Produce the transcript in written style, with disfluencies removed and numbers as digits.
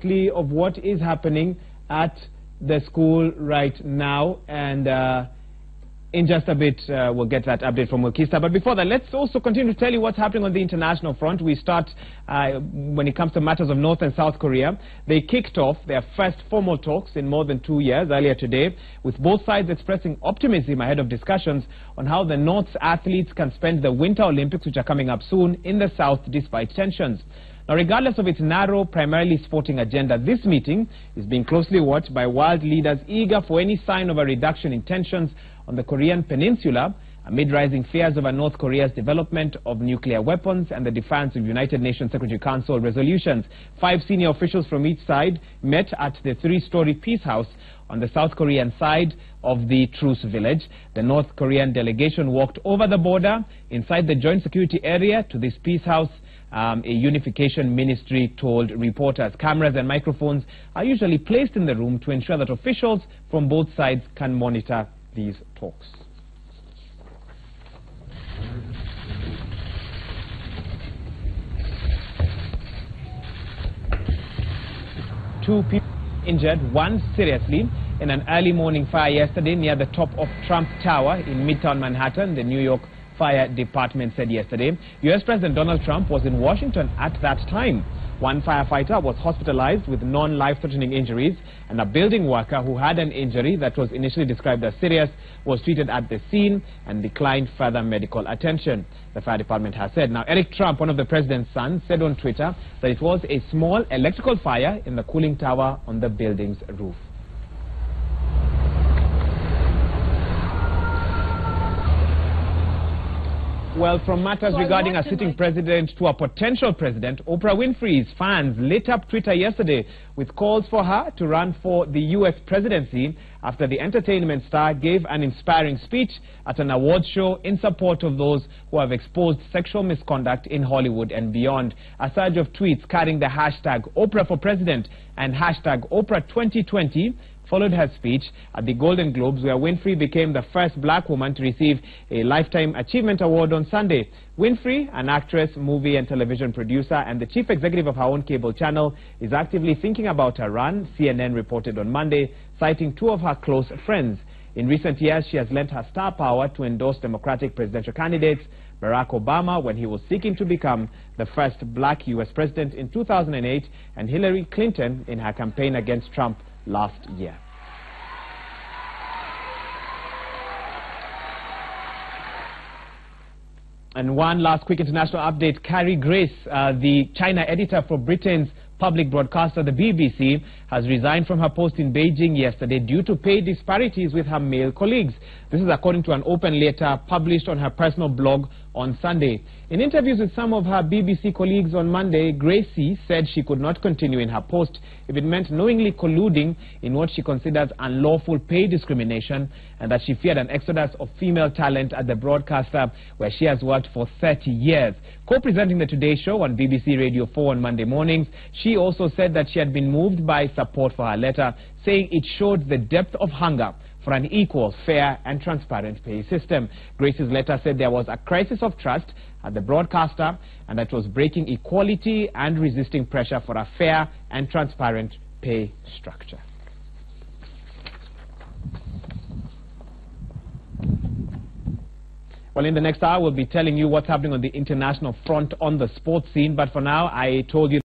quickly of what is happening at the school right now, and in just a bit, we'll get that update from Wilkista. But before that, let's also continue to tell you what's happening on the international front. We start when it comes to matters of North and South Korea. They kicked off their first formal talks in more than 2 years earlier today, with both sides expressing optimism ahead of discussions on how the North's athletes can spend the Winter Olympics, which are coming up soon, in the South despite tensions. Now, regardless of its narrow, primarily sporting agenda, this meeting is being closely watched by world leaders eager for any sign of a reduction in tensions on the Korean peninsula amid rising fears over North Korea's development of nuclear weapons and the defiance of United Nations Security Council resolutions. 5 senior officials from each side met at the 3-story peace house on the South Korean side of the truce village. The North Korean delegation walked over the border inside the joint security area to this peace house. A unification ministry told reporters. Cameras and microphones are usually placed in the room to ensure that officials from both sides can monitor these talks. Two people injured, one seriously, in an early morning fire yesterday near the top of Trump Tower in Midtown Manhattan, the New York Fire Department said yesterday. U.S. President Donald Trump was in Washington at that time. One firefighter was hospitalized with non-life-threatening injuries, and a building worker who had an injury that was initially described as serious was treated at the scene and declined further medical attention, the fire department has said. Now, Eric Trump, one of the president's sons, said on Twitter that it was a small electrical fire in the cooling tower on the building's roof. Well, from matters regarding a sitting president to a potential president, Oprah Winfrey's fans lit up Twitter yesterday with calls for her to run for the U.S. presidency after the entertainment star gave an inspiring speech at an awards show in support of those who have exposed sexual misconduct in Hollywood and beyond. A surge of tweets carrying the hashtag Oprah for President and hashtag Oprah 2020 followed her speech at the Golden Globes, where Winfrey became the first black woman to receive a Lifetime Achievement Award on Sunday. Winfrey, an actress, movie and television producer, and the chief executive of her own cable channel, is actively thinking about her run, CNN reported on Monday, citing 2 of her close friends. In recent years, she has lent her star power to endorse Democratic presidential candidates, Barack Obama when he was seeking to become the first black U.S. president in 2008, and Hillary Clinton in her campaign against Trump last year. And one last quick international update. Carrie Grace, the China editor for Britain's public broadcaster, the BBC, has resigned from her post in Beijing yesterday due to pay disparities with her male colleagues. This is according to an open letter published on her personal blog on Sunday. In interviews with some of her BBC colleagues on Monday, Gracie said she could not continue in her post if it meant knowingly colluding in what she considers unlawful pay discrimination, and that she feared an exodus of female talent at the broadcaster, where she has worked for 30 years. Co-presenting the Today Show on BBC Radio 4 on Monday mornings, she also said that she had been moved by support for her letter, saying it showed the depth of hunger for an equal, fair and transparent pay system. Grace's letter said there was a crisis of trust at the broadcaster and that was breaking equality and resisting pressure for a fair and transparent pay structure. Well, in the next hour, we'll be telling you what's happening on the international front on the sports scene. But for now, I told you